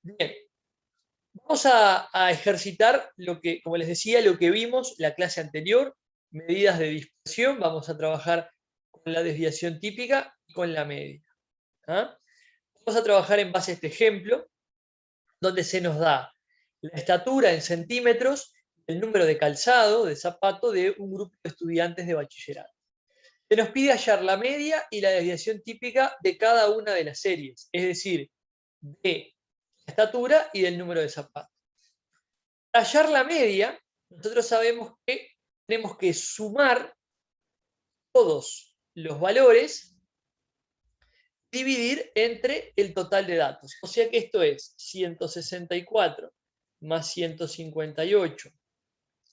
Bien, vamos a ejercitar lo que, como les decía, lo que vimos la clase anterior, medidas de dispersión. Vamos a trabajar con la desviación típica y con la media. ¿Ah? Vamos a trabajar en base a este ejemplo, donde se nos da la estatura en centímetros, el número de calzado, de zapato, de un grupo de estudiantes de bachillerato. Se nos pide hallar la media y la desviación típica de cada una de las series, es decir, de la estatura y del número de zapatos. Para hallar la media, nosotros sabemos que tenemos que sumar todos los valores, dividir entre el total de datos. O sea que esto es 164 más 158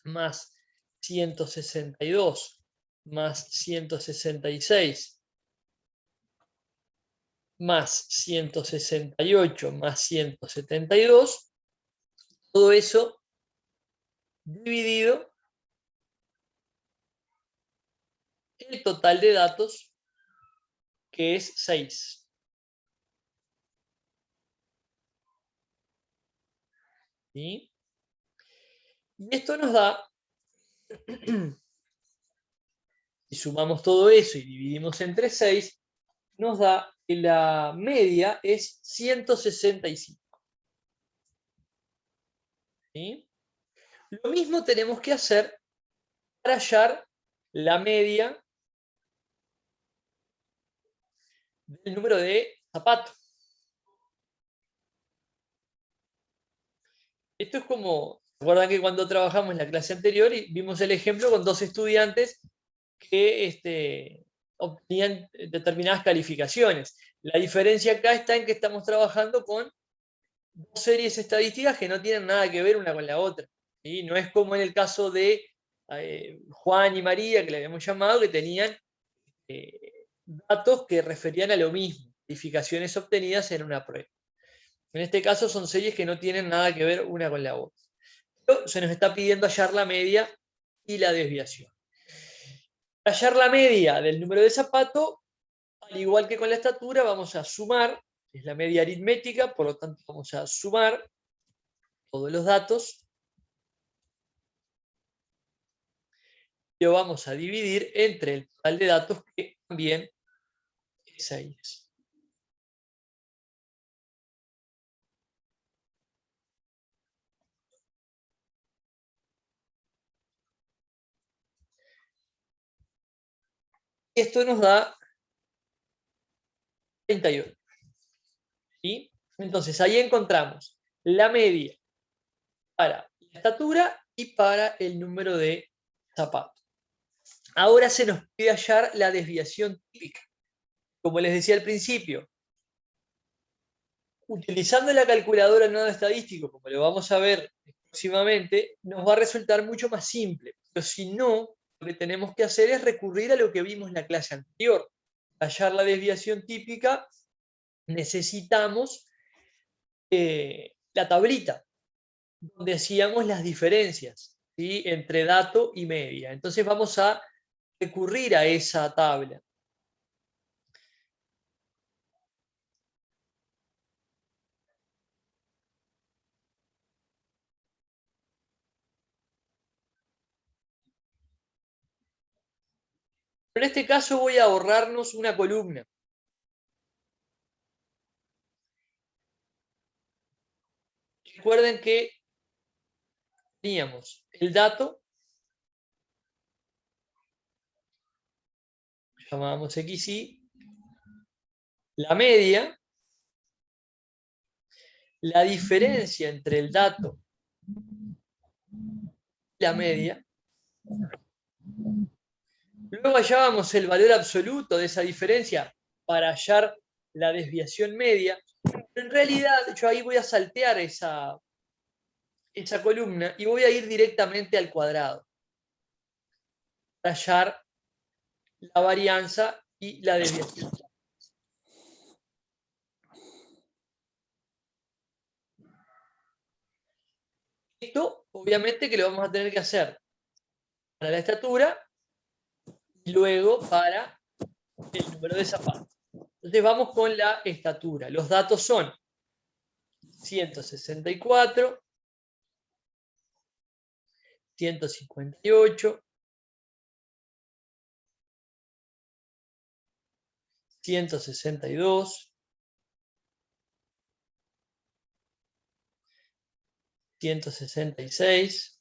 más 162 más 166 más 168 más 172, todo eso dividido el total de datos, que es 6. ¿Sí? Y esto nos da, si sumamos todo eso y dividimos entre 6, nos da que la media es 165. ¿Sí? Lo mismo tenemos que hacer para hallar la media del número de zapatos. Esto es como, recuerdan que cuando trabajamos en la clase anterior y vimos el ejemplo con dos estudiantes que obtenían determinadas calificaciones. La diferencia acá está en que estamos trabajando con dos series estadísticas que no tienen nada que ver una con la otra. ¿Sí? No es como en el caso de Juan y María, que le habíamos llamado, que tenían datos que referían a lo mismo, calificaciones obtenidas en una prueba. En este caso son series que no tienen nada que ver una con la otra. Pero se nos está pidiendo hallar la media y la desviación. Para hallar la media del número de zapato, al igual que con la estatura, vamos a sumar, es la media aritmética, por lo tanto vamos a sumar todos los datos y lo vamos a dividir entre el total de datos, que también es 6. Esto nos da 38. ¿Sí? Entonces ahí encontramos la media para la estatura y para el número de zapatos. Ahora se nos pide hallar la desviación típica. Como les decía al principio, utilizando la calculadora de nodo estadístico, como lo vamos a ver próximamente, nos va a resultar mucho más simple. Pero si no, lo que tenemos que hacer es recurrir a lo que vimos en la clase anterior. Para hallar la desviación típica, necesitamos la tablita, donde hacíamos las diferencias, ¿sí?, entre dato y media. Entonces vamos a recurrir a esa tabla. Pero en este caso voy a ahorrarnos una columna. Recuerden que teníamos el dato, llamábamos XY, la media, la diferencia entre el dato y la media. Luego hallábamos el valor absoluto de esa diferencia para hallar la desviación media. Pero en realidad yo ahí voy a saltear esa columna y voy a ir directamente al cuadrado para hallar la varianza y la desviación. Esto obviamente que lo vamos a tener que hacer para la estatura y luego para el número de zapatos. Entonces vamos con la estatura. Los datos son 164, 158, 162, 166,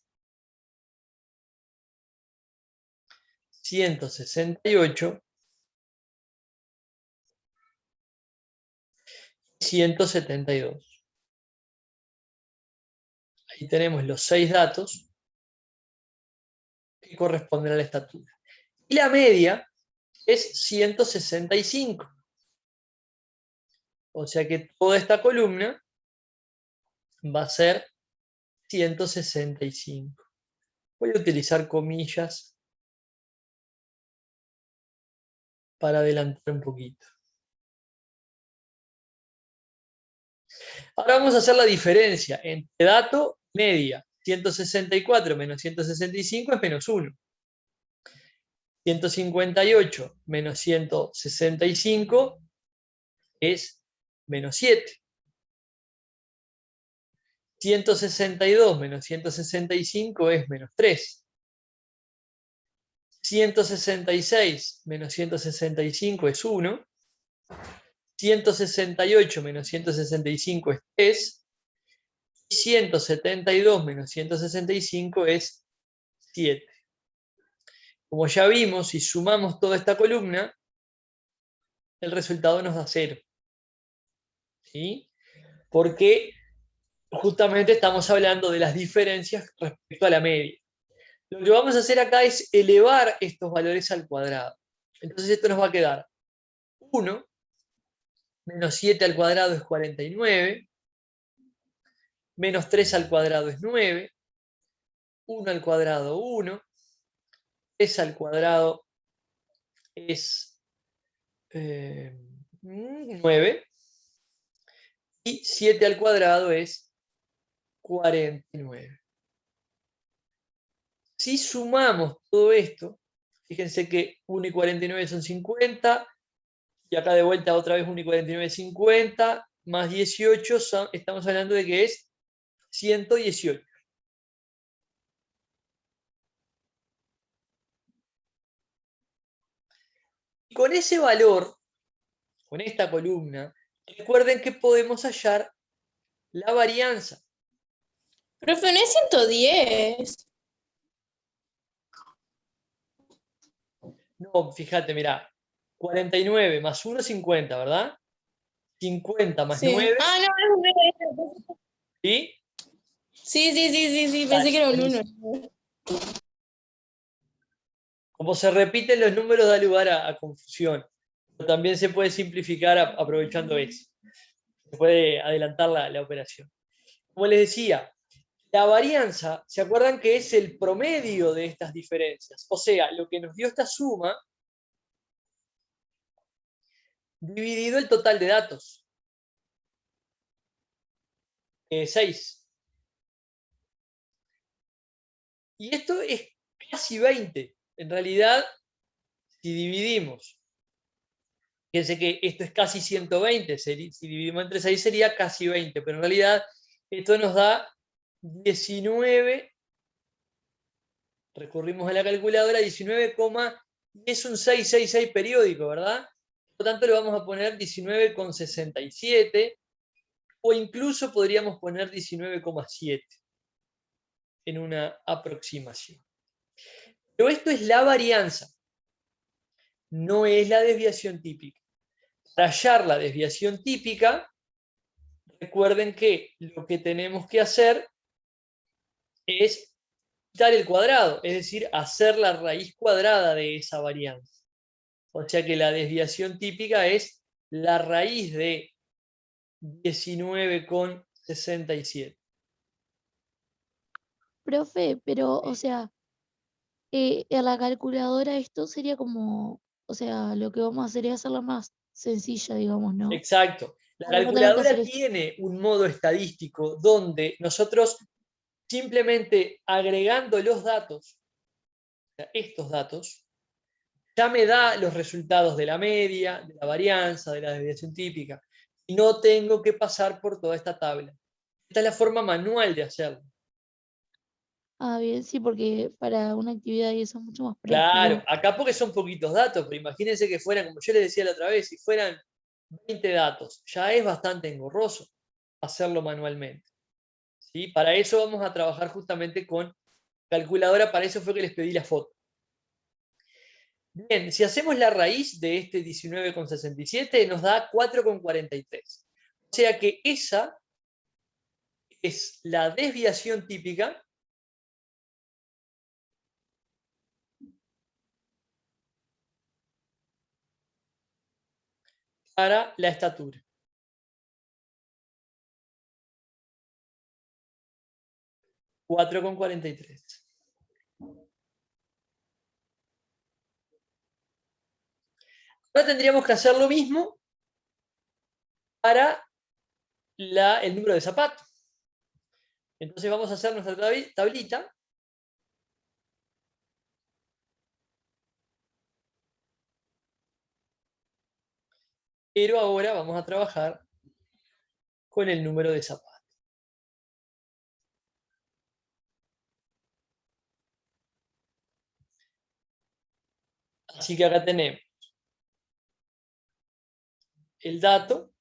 168, 172. Ahí tenemos los 6 datos que corresponden a la estatura. Y la media es 165. O sea que toda esta columna va a ser 165. Voy a utilizar comillas para adelantar un poquito. Ahora vamos a hacer la diferencia entre dato y media. 164 menos 165 es menos 1. 158 menos 165 es menos 7. 162 menos 165 es menos 3. 166 menos 165 es 1. 168 menos 165 es 3. Y 172 menos 165 es 7. Como ya vimos, si sumamos toda esta columna, el resultado nos da 0. ¿Sí? Porque justamente estamos hablando de las diferencias respecto a la media. Lo que vamos a hacer acá es elevar estos valores al cuadrado. Entonces esto nos va a quedar 1 menos 7 al cuadrado es 49, menos 3 al cuadrado es 9, 1 al cuadrado 1, 3 al cuadrado es 9, y 7 al cuadrado es 49. Si sumamos todo esto, fíjense que 1 y 49 son 50, y acá de vuelta otra vez 1 y 49 es 50, más 18, estamos hablando de que es 118. Y con ese valor, con esta columna, recuerden que podemos hallar la varianza. Profe, no es 110. No, fíjate, mirá, 49 más 1, 50, ¿verdad? 50 más Sí. 9, Ah, no, es un ¿sí? Sí, pensé Dale, que era un 1. buenísimo. Como se repiten los números da lugar a confusión, pero también se puede simplificar aprovechando eso. Se puede adelantar la operación. Como les decía, la varianza, ¿se acuerdan que es el promedio de estas diferencias? O sea, lo que nos dio esta suma dividido el total de datos. 6. Y esto es casi 20. En realidad, si dividimos, fíjense que esto es casi 120, si dividimos entre 6 sería casi 20, pero en realidad esto nos da 19, recurrimos a la calculadora, 19, es un 666 periódico, ¿verdad? Por lo tanto le vamos a poner 19,67, o incluso podríamos poner 19,7 en una aproximación. Pero esto es la varianza, no es la desviación típica. Para hallar la desviación típica, recuerden que lo que tenemos que hacer es quitar el cuadrado, es decir, hacer la raíz cuadrada de esa varianza. O sea que la desviación típica es la raíz de 19,67. Profe, pero, o sea, en la calculadora esto sería como, o sea, lo que vamos a hacer es hacerla más sencilla, digamos, ¿no? Exacto. La Para no tener que hacer calculadora esto. tiene un modo estadístico donde nosotros simplemente agregando los datos, estos datos, ya me da los resultados de la media, de la varianza, de la desviación típica. Y no tengo que pasar por toda esta tabla. Esta es la forma manual de hacerlo. Ah, bien, sí, porque para una actividad y eso es mucho más Claro, práctico. acá porque son poquitos datos, pero imagínense que fueran, como yo les decía la otra vez, si fueran 20 datos, ya es bastante engorroso hacerlo manualmente. ¿Sí? Para eso vamos a trabajar justamente con calculadora, para eso fue que les pedí la foto. Bien, si hacemos la raíz de este 19,67 nos da 4,43. O sea que esa es la desviación típica para la estatura. 4,43. Ahora tendríamos que hacer lo mismo para el número de zapatos. Entonces vamos a hacer nuestra tablita. Pero ahora vamos a trabajar con el número de zapatos. Así que acá tenemos el dato,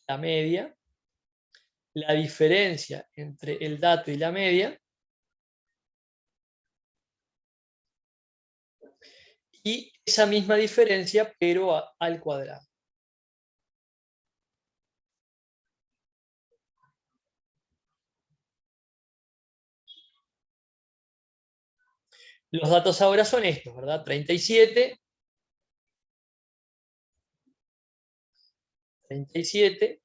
la media, la diferencia entre el dato y la media, y esa misma diferencia, pero al cuadrado. Los datos ahora son estos, ¿verdad? 37, 37,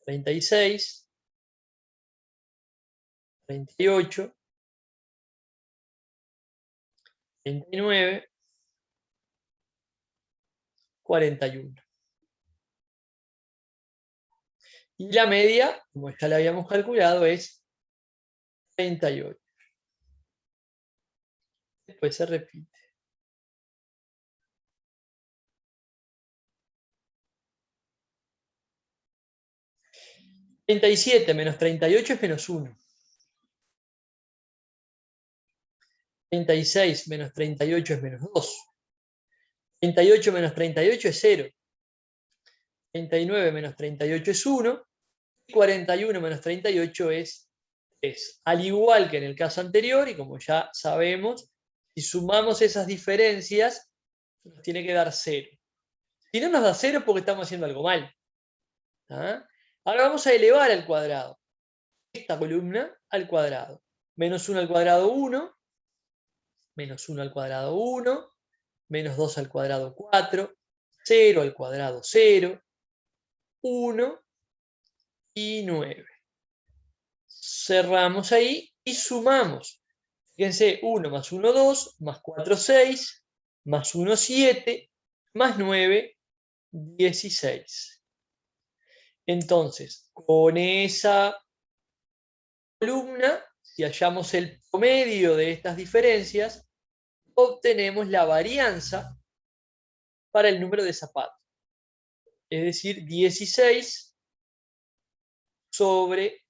36, 38, 39, 41. Y la media, como ya la habíamos calculado, es 38. Después se repite. 37 menos 38 es menos 1. 36 menos 38 es menos 2. 38 menos 38 es 0. 39 menos 38 es 1. Y 41 menos 38 es 3. Al igual que en el caso anterior, y como ya sabemos, si sumamos esas diferencias, nos tiene que dar 0. Si no nos da 0 es porque estamos haciendo algo mal. ¿Ah? Ahora vamos a elevar al cuadrado. Esta columna al cuadrado. Menos 1 al cuadrado 1. Menos 1 al cuadrado 1. Menos 2 al cuadrado 4. 0 al cuadrado 0. 1 y 9. Cerramos ahí y sumamos. Fíjense, 1 más 1, 2, más 4, 6, más 1, 7, más 9, 16. Entonces, con esa columna, si hallamos el promedio de estas diferencias, obtenemos la varianza para el número de zapatos. Es decir, 16 sobre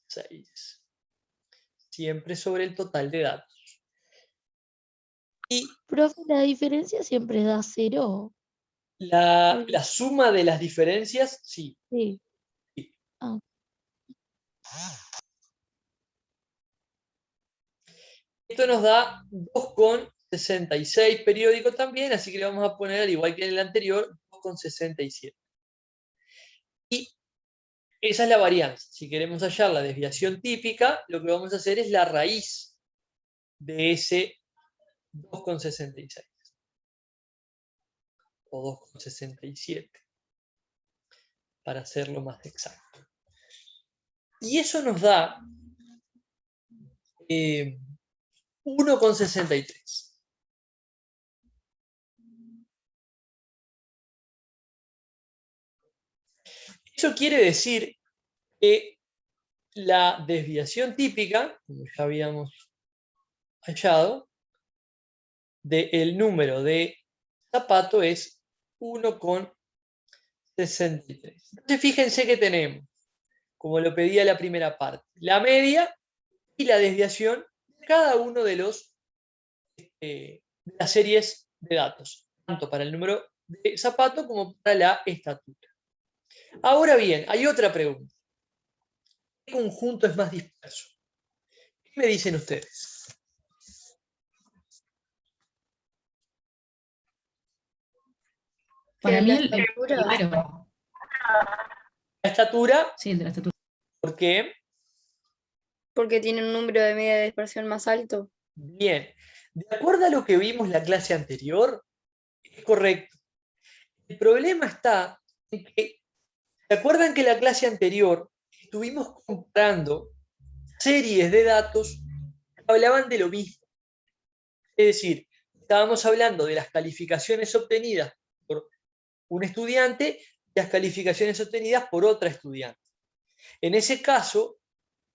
6. Siempre sobre el total de datos. Y Profe, la diferencia siempre da 0. la suma de las diferencias, sí. Sí. Sí. Ah, Esto nos da 2,66 periódico también, así que le vamos a poner, al igual que en el anterior, 2,67. Y esa es la varianza. Si queremos hallar la desviación típica, lo que vamos a hacer es la raíz de ese 2,66 o 2,67 para hacerlo más exacto. Y eso nos da 1,63. Eso quiere decir que la desviación típica, como ya habíamos hallado, del número de zapato es 1,63. 63. Entonces fíjense que tenemos, como lo pedía la primera parte, la media y la desviación de cada uno de de las series de datos, tanto para el número de zapato como para la estatura. Ahora bien, hay otra pregunta. ¿Qué conjunto es más disperso? ¿Qué me dicen ustedes? Para mí la el estatura. primero. La estatura, Sí, el de la estatura. ¿por qué? Porque tiene un número de media de dispersión más alto. Bien. De acuerdo a lo que vimos la clase anterior, es correcto. El problema está en que, ¿se acuerdan que la clase anterior estuvimos comparando series de datos que hablaban de lo mismo? Es decir, estábamos hablando de las calificaciones obtenidas por un estudiante y las calificaciones obtenidas por otra estudiante. En ese caso,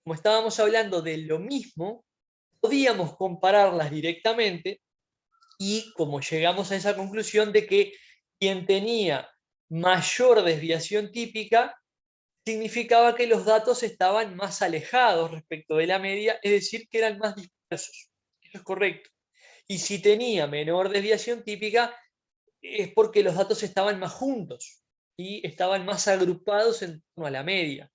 como estábamos hablando de lo mismo, podíamos compararlas directamente y como llegamos a esa conclusión de que quien tenía mayor desviación típica significaba que los datos estaban más alejados respecto de la media, es decir, que eran más dispersos. Eso es correcto. Y si tenía menor desviación típica, es porque los datos estaban más juntos y estaban más agrupados en torno a la media.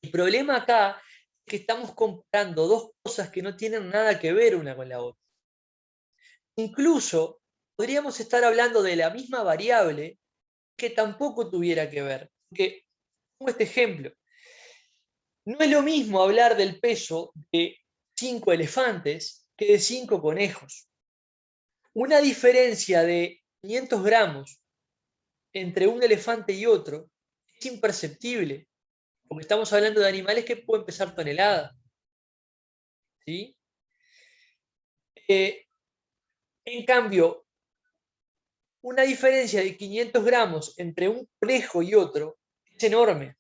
El problema acá es que estamos comparando dos cosas que no tienen nada que ver una con la otra. Incluso podríamos estar hablando de la misma variable que tampoco tuviera que ver. Porque, pongo este ejemplo, no es lo mismo hablar del peso de 5 elefantes que de 5 conejos. Una diferencia de 500 gramos entre un elefante y otro es imperceptible, porque estamos hablando de animales que pueden pesar toneladas. ¿Sí? En cambio, una diferencia de 500 gramos entre un conejo y otro es enorme,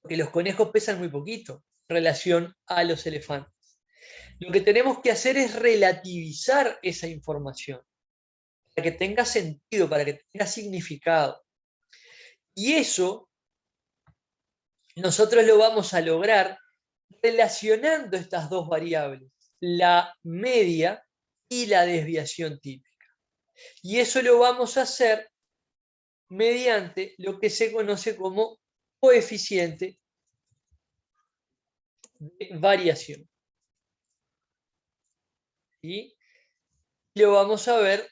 porque los conejos pesan muy poquito en relación a los elefantes. Lo que tenemos que hacer es relativizar esa información, para que tenga sentido, para que tenga significado. Y eso nosotros lo vamos a lograr relacionando estas dos variables, la media y la desviación típica. Y eso lo vamos a hacer mediante lo que se conoce como coeficiente de variación. ¿Sí? Lo vamos a ver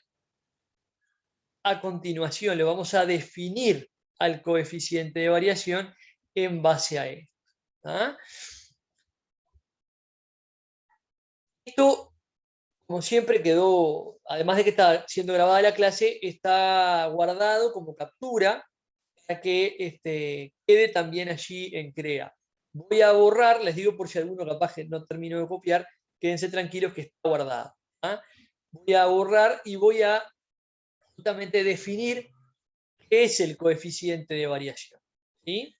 a continuación, lo vamos a definir al coeficiente de variación en base a esto. ¿Ah? Esto, como siempre, quedó, además de que está siendo grabada la clase, está guardado como captura para que quede también allí en CREA. Voy a borrar, les digo por si alguno capaz que no termino de copiar, quédense tranquilos que está guardado. ¿Ah? Voy a borrar y voy a justamente definir qué es el coeficiente de variación. ¿Sí?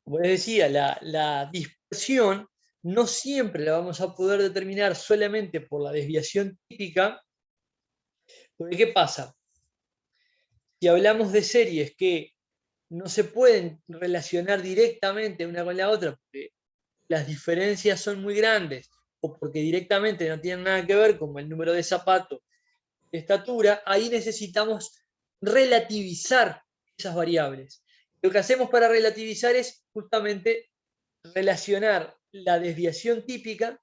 Como les decía, la dispersión no siempre la vamos a poder determinar solamente por la desviación típica, porque ¿qué pasa? Si hablamos de series que no se pueden relacionar directamente una con la otra porque las diferencias son muy grandes o porque directamente no tienen nada que ver, como el número de zapatos, de estatura, ahí necesitamos relativizar esas variables. Lo que hacemos para relativizar es justamente relacionar la desviación típica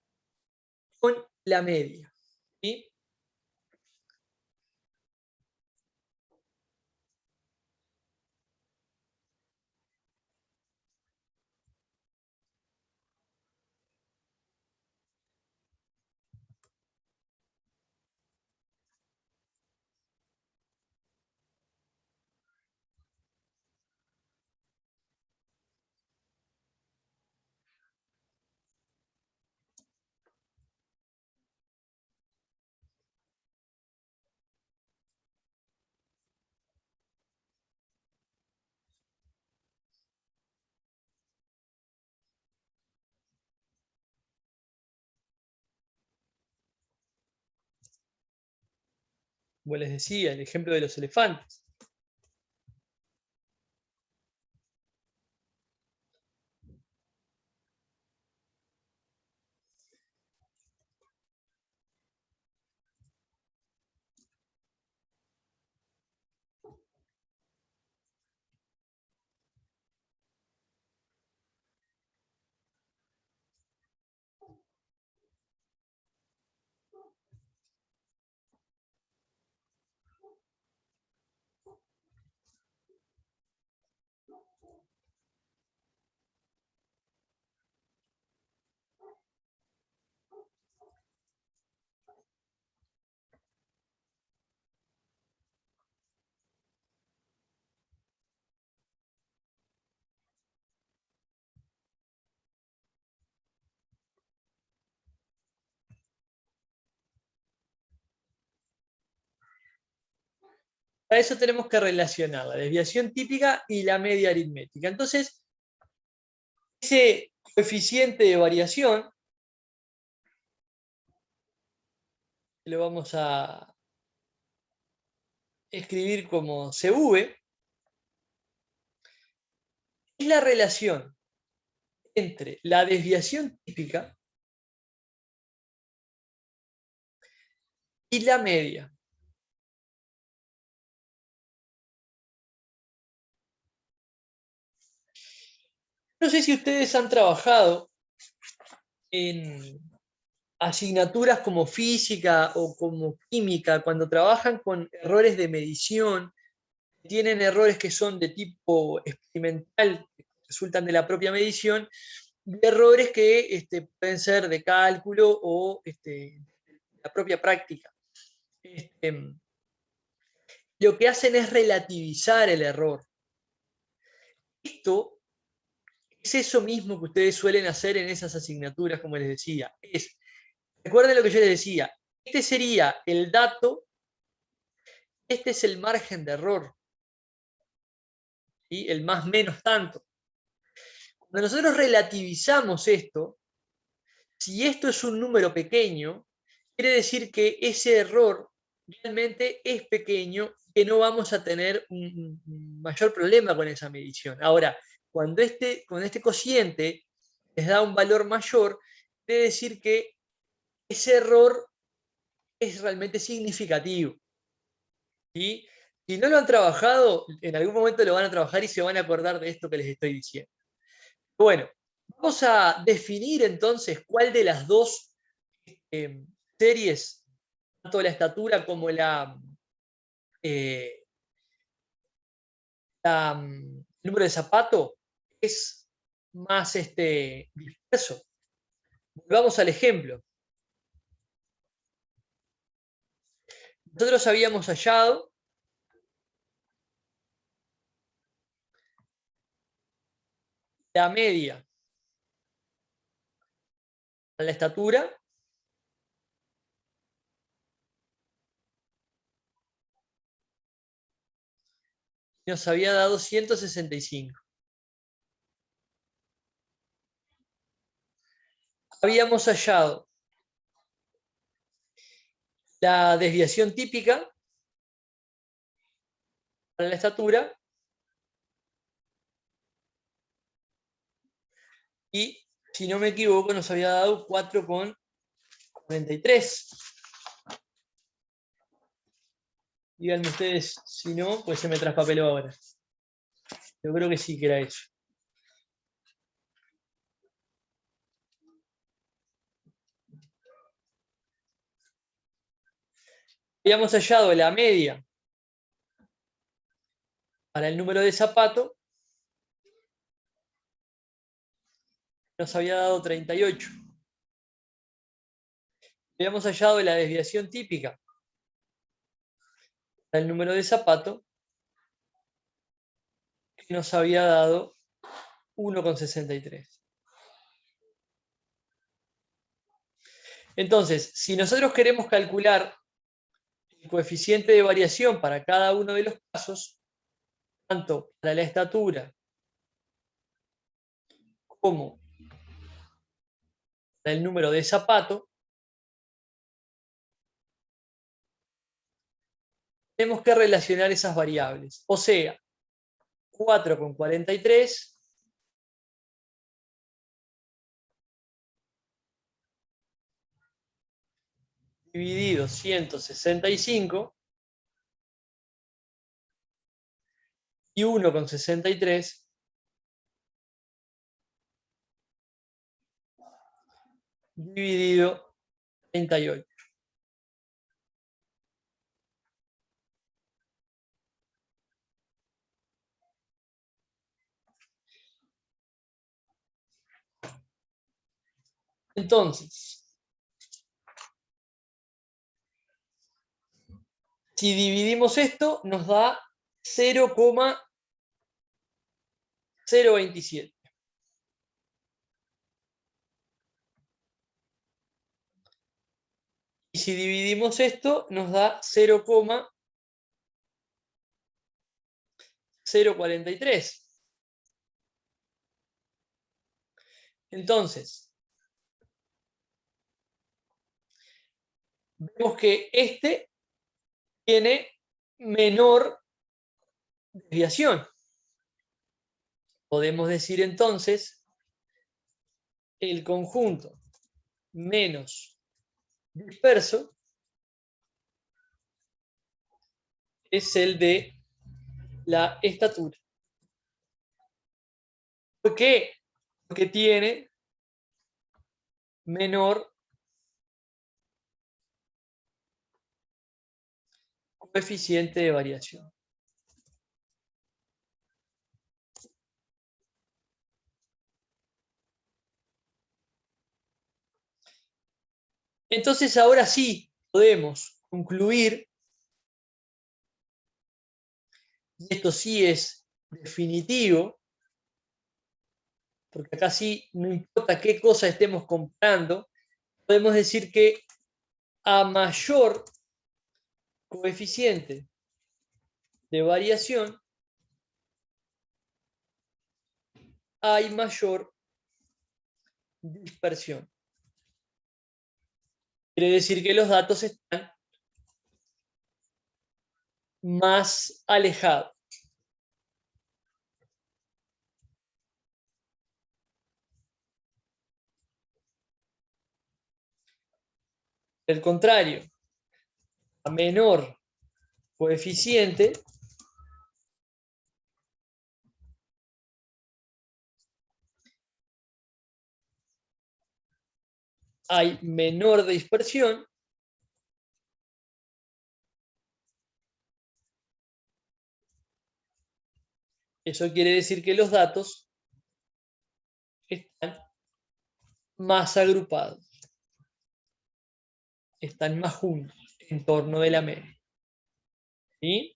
con la media. ¿Sí? Como les decía, el ejemplo de los elefantes. Para eso tenemos que relacionar la desviación típica y la media aritmética. Entonces, ese coeficiente de variación lo vamos a escribir como CV, es la relación entre la desviación típica y la media. No sé si ustedes han trabajado en asignaturas como física o como química, cuando trabajan con errores de medición, tienen errores que son de tipo experimental, que resultan de la propia medición, y errores que pueden ser de cálculo o de la propia práctica. Lo que hacen es relativizar el error. Esto es eso mismo que ustedes suelen hacer en esas asignaturas, como les decía. Recuerden lo que yo les decía, este sería el dato, este es el margen de error, ¿sí? El más menos tanto. Cuando nosotros relativizamos esto, si esto es un número pequeño, quiere decir que ese error realmente es pequeño, que no vamos a tener un mayor problema con esa medición. Ahora, cuando con este cociente les da un valor mayor, quiere decir que ese error es realmente significativo. ¿Sí? Si no lo han trabajado, en algún momento lo van a trabajar y se van a acordar de esto que les estoy diciendo. Bueno, vamos a definir entonces cuál de las dos series, tanto la estatura como eh, el número de zapato, es más disperso. Volvamos al ejemplo. Nosotros habíamos hallado la media a la estatura y nos había dado 165. Habíamos hallado la desviación típica para la estatura Y si no me equivoco, nos había dado 4,43. Díganme ustedes, si no, pues se me traspapeló ahora. Yo creo que sí que era eso. Habíamos hallado la media para el número de zapato. Nos había dado 38. Habíamos hallado la desviación típica para el número de zapato, que nos había dado 1,63. Entonces, si nosotros queremos calcular el coeficiente de variación para cada uno de los casos, tanto para la estatura como para el número de zapato, tenemos que relacionar esas variables. O sea, 4,43 dividido 165 y 1,63 dividido 38. Entonces, si dividimos esto, nos da 0,027. Y si dividimos esto, nos da 0,043. Entonces, vemos que este tiene menor desviación. Podemos decir entonces el conjunto menos disperso es el de la estatura. ¿Por qué? Porque tiene menor coeficiente de variación. Entonces ahora sí podemos concluir, y esto sí es definitivo, porque acá sí no importa qué cosa estemos comprando, podemos decir que a mayor coeficiente de variación hay mayor dispersión. Quiere decir que los datos están más alejados. Al contrario, a menor coeficiente hay menor dispersión Eso quiere decir que los datos están más agrupados, están más juntos en torno de la media. ¿Sí?